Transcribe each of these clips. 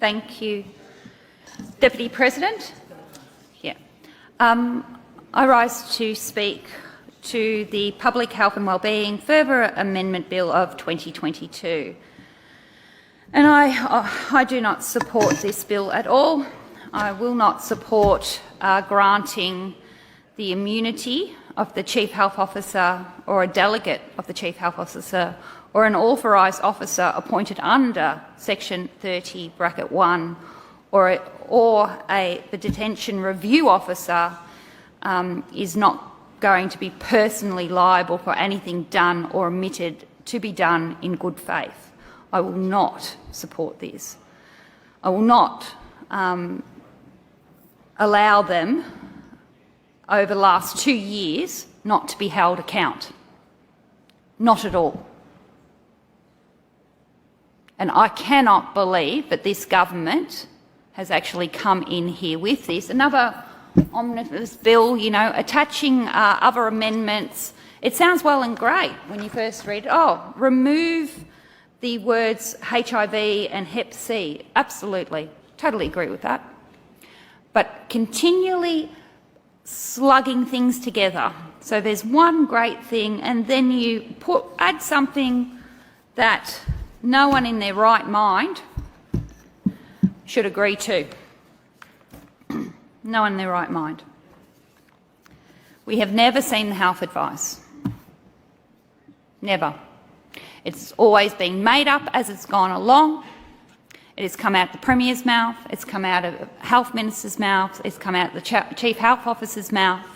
Thank you, Deputy President. Yeah. I rise to speak to the Public Health and Wellbeing Further Amendment Bill of 2022. And I do not support this bill at all. I will not support granting the immunity of the Chief Health Officer or a delegate of the Chief Health Officer or an authorised officer appointed under Section 30(1) or the detention review officer is not going to be personally liable for anything done or omitted to be done in good faith. I will not support this. I will not allow them over the last 2 years not to be held account. Not at all. And I cannot believe that this government has actually come in here with this. Another omnibus bill, you know, attaching other amendments. It sounds well and great when you first read it. Oh, remove the words HIV and Hep C. Absolutely. Totally agree with that. But continually slugging things together. So there's one great thing and then you add something that no one in their right mind should agree to. No one in their right mind. We have never seen the health advice. Never. It's always been made up as it's gone along. It has come out the Premier's mouth, it's come out of the Health Minister's mouth, it's come out of the Chief Health Officer's mouth,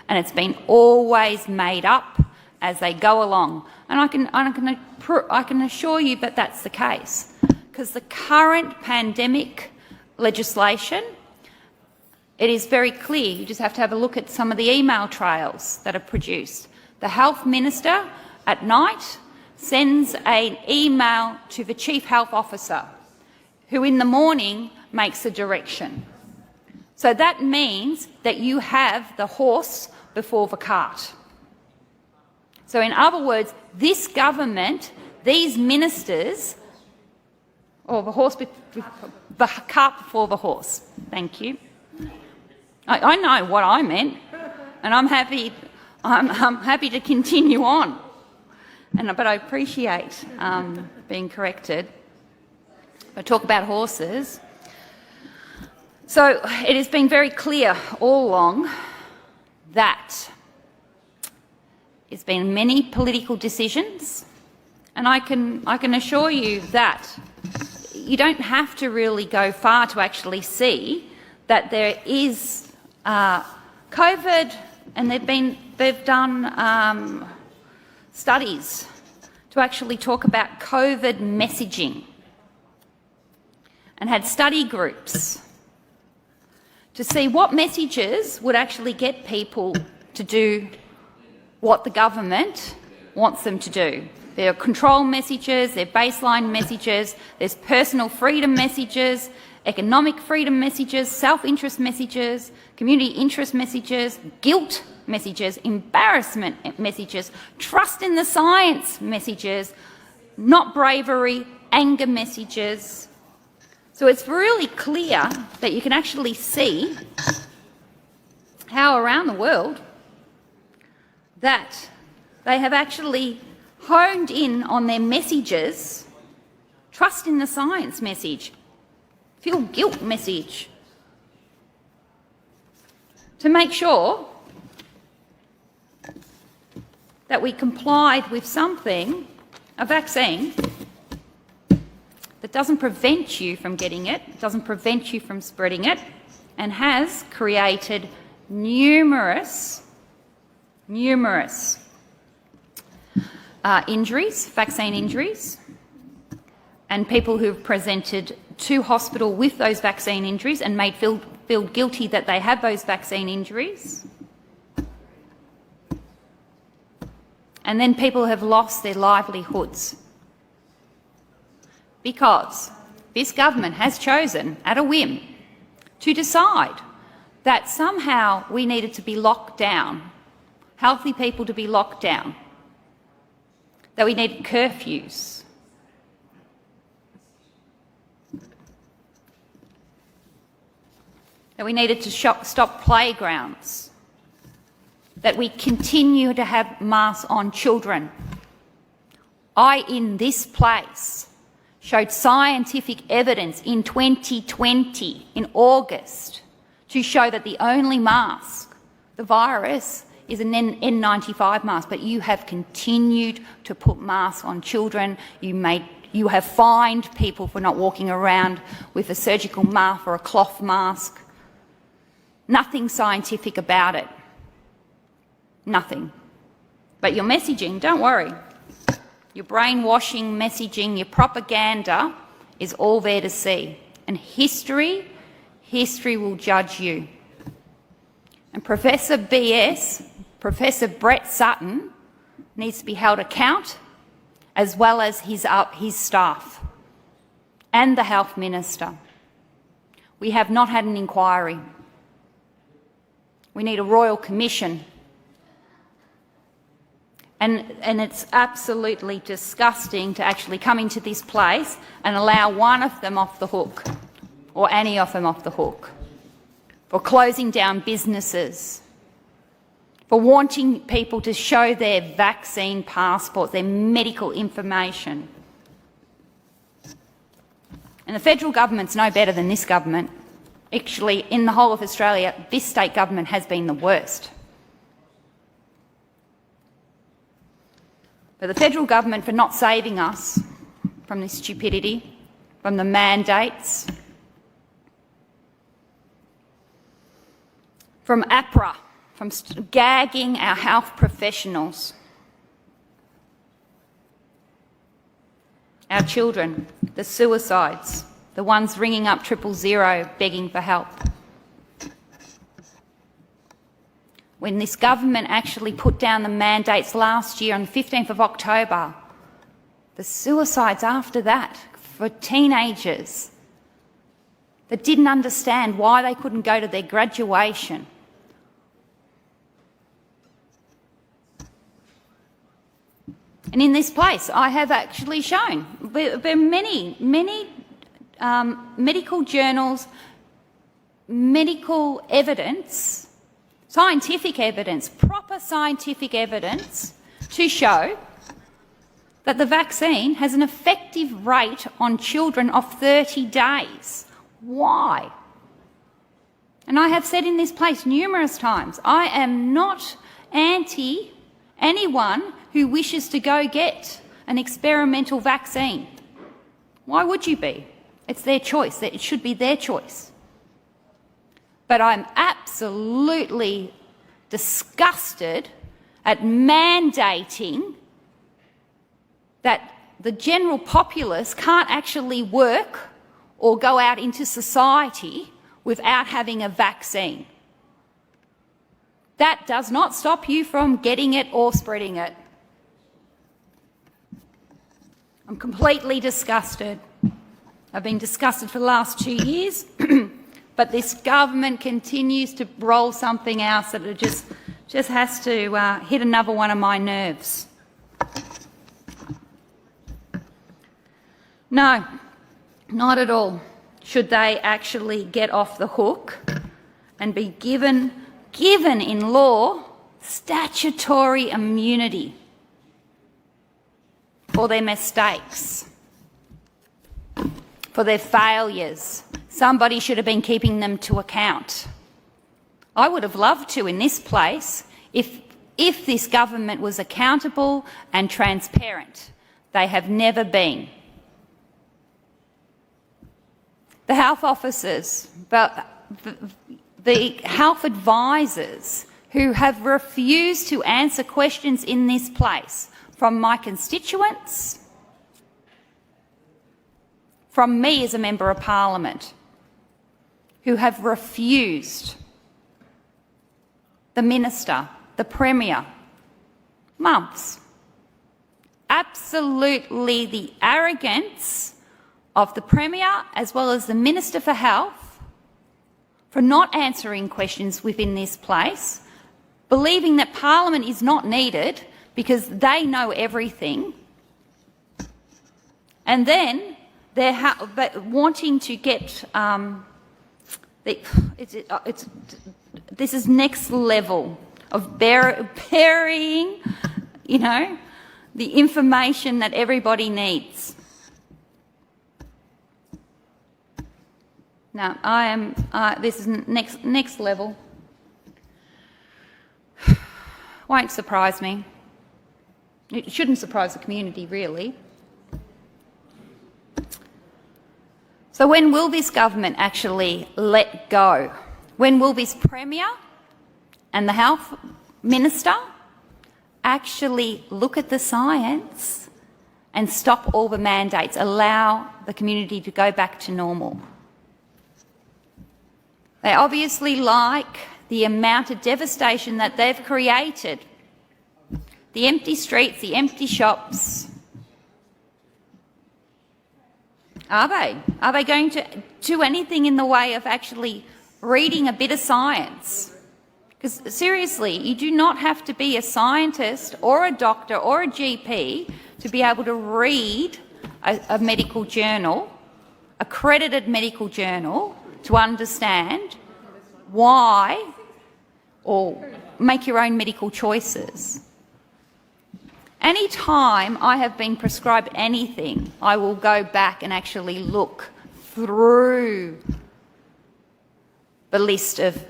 and it's been always made up as they go along. And I can assure you that that's the case, because the current pandemic legislation, it is very clear. You just have to have a look at some of the email trails that are produced. The Health Minister at night sends an email to the Chief Health Officer, who in the morning makes a direction. So that means that you have the horse before the cart. So in other words, this government, these ministers, or the cart before the horse. Thank you. I know what I meant, and I'm happy to continue on. But I appreciate being corrected. I talk about horses. So it has been very clear all along that it's been many political decisions, and I can assure you that you don't have to really go far to actually see that there is COVID, and they've done studies to actually talk about COVID messaging, and had study groups to see what messages would actually get people to do what the government wants them to do. There are control messages, there are baseline messages, there's personal freedom messages, economic freedom messages, self-interest messages, community interest messages, guilt messages, embarrassment messages, trust in the science messages, not bravery, anger messages. So it's really clear that you can actually see how around the world that they have actually honed in on their messages, trust in the science message, feel guilt message, to make sure that we complied with something, a vaccine, that doesn't prevent you from getting it, doesn't prevent you from spreading it, and has created numerous injuries, vaccine injuries, and people who've presented to hospital with those vaccine injuries and made feel guilty that they have those vaccine injuries. And then people have lost their livelihoods because this government has chosen, at a whim, to decide that somehow we needed to be locked down, healthy people to be locked down, that we needed curfews. that we needed to stop playgrounds, that we continue to have masks on children. I, in this place, showed scientific evidence in 2020, in August, to show that the only mask, the virus, is an N95 mask, but you have continued to put masks on children. You have fined people for not walking around with a surgical mask or a cloth mask. Nothing scientific about it. Nothing. But your messaging, don't worry. Your brainwashing messaging, your propaganda is all there to see. And history will judge you. And Professor BS, Professor Brett Sutton, needs to be held account, as well as his staff and the Health Minister. We have not had an inquiry. We need a royal commission. And it's absolutely disgusting to actually come into this place and allow one of them off the hook, or any of them off the hook, for closing down businesses, for wanting people to show their vaccine passports, their medical information. And the federal government's no better than this government. Actually, in the whole of Australia, this state government has been the worst. But the federal government, for not saving us from this stupidity, from the mandates, from APRA, from gagging our health professionals, our children, the suicides, the ones ringing up 000 begging for help. When this government actually put down the mandates last year on the 15th of October, the suicides after that for teenagers that didn't understand why they couldn't go to their graduation. And in this place, I have actually shown, there are many medical journals, medical evidence, scientific evidence, proper scientific evidence to show that the vaccine has an effective rate on children of 30 days. Why? And I have said in this place numerous times, I am not anti anyone who wishes to go get an experimental vaccine. Why would you be? It's their choice. It should be their choice. But I'm absolutely disgusted at mandating that the general populace can't actually work or go out into society without having a vaccine. That does not stop you from getting it or spreading it. I'm completely disgusted. I've been disgusted for the last 2 years, but this government continues to roll something else that it just has to hit another one of my nerves. No, not at all. Should they actually get off the hook and be given in law statutory immunity for their mistakes, for their failures. Somebody should have been keeping them to account. I would have loved to, in this place, if this government was accountable and transparent. They have never been. The health officers, the health advisors who have refused to answer questions in this place from my constituents, from me as a Member of Parliament, who have refused, the Minister, the Premier, months. Absolutely the arrogance of the Premier as well as the Minister for Health for not answering questions within this place, believing that Parliament is not needed because they know everything, and then they're wanting to get This is next level of burying, the information that everybody needs. No, this is next level. Won't surprise me. It shouldn't surprise the community, really. So when will this government actually let go? When will this Premier and the Health Minister actually look at the science and stop all the mandates, allow the community to go back to normal? They obviously like the amount of devastation that they've created. The empty streets, the empty shops. Are they? Are they going to do anything in the way of actually reading a bit of science? Because seriously, you do not have to be a scientist or a doctor or a GP to be able to read a medical journal, accredited medical journal, to understand why or make your own medical choices. Any time I have been prescribed anything, I will go back and actually look through the list of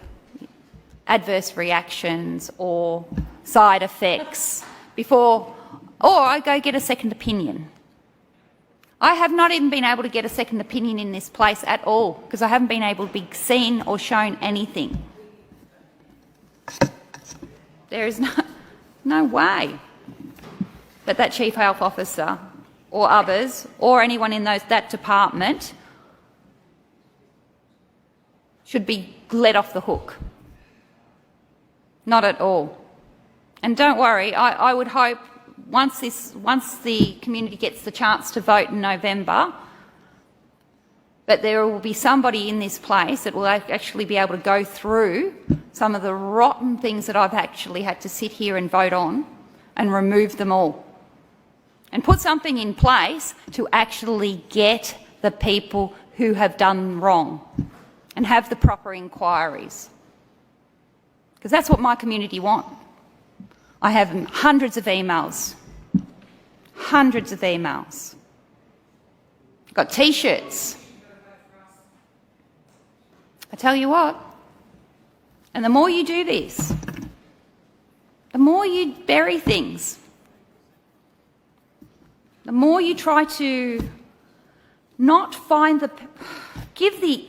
adverse reactions or side effects or I go get a second opinion. I have not even been able to get a second opinion in this place at all because I haven't been able to be seen or shown anything. There is no way that Chief Health Officer or others or anyone in that department should be let off the hook. Not at all. And don't worry, I would hope once the community gets the chance to vote in November, that there will be somebody in this place that will actually be able to go through some of the rotten things that I've actually had to sit here and vote on and remove them all. And put something in place to actually get the people who have done wrong and have the proper inquiries. Because that's what my community want. I have hundreds of emails. Hundreds of emails. I've got T-shirts. I tell you what, and the more you do this, the more you bury things, the more you try to not give the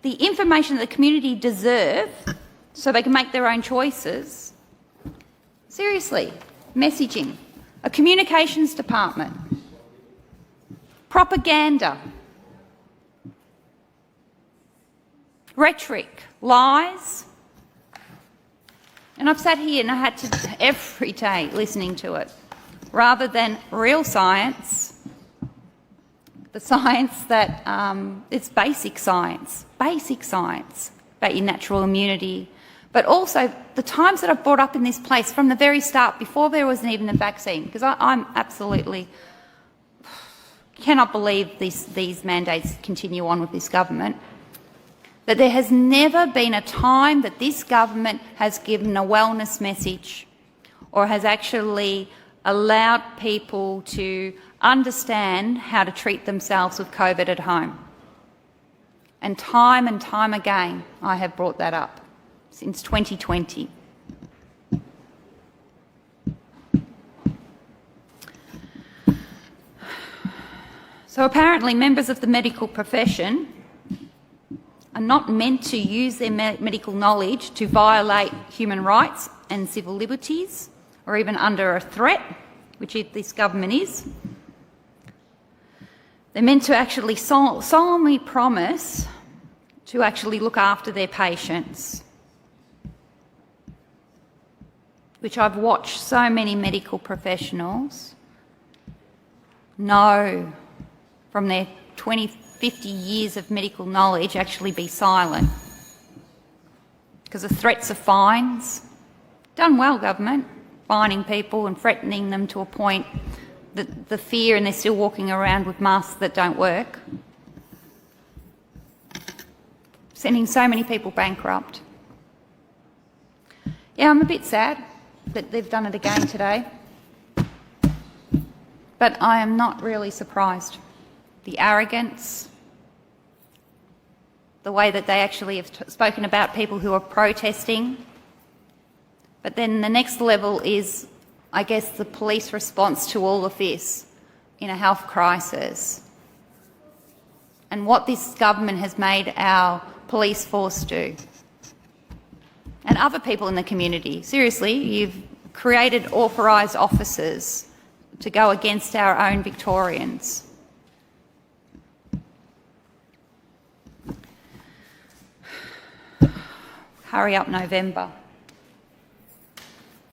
information that the community deserve so they can make their own choices. Seriously, messaging, a communications department, propaganda, rhetoric, lies. And I've sat here and I had to every day listening to it, rather than real science, the science that it's basic science about your natural immunity, but also the times that I've brought up in this place from the very start, before there wasn't even a vaccine, because I'm absolutely cannot believe these mandates continue on with this government, that there has never been a time that this government has given a wellness message or has actually allowed people to understand how to treat themselves with COVID at home. And time again, I have brought that up since 2020. So apparently members of the medical profession are not meant to use their medical knowledge to violate human rights and civil liberties, or even under a threat, which this government is. They're meant to actually solemnly promise to actually look after their patients, which I've watched so many medical professionals know from their 20, 50 years of medical knowledge actually be silent because of threats of fines. Done well, government, fining people and threatening them to a point that the fear, and they're still walking around with masks that don't work. sending so many people bankrupt. Yeah, I'm a bit sad that they've done it again today, but I am not really surprised. The arrogance, the way that they actually have spoken about people who are protesting. But then the next level is, I guess, the police response to all of this in a health crisis and what this government has made our police force do. And other people in the community. Seriously, you've created authorised officers to go against our own Victorians. Hurry up, November.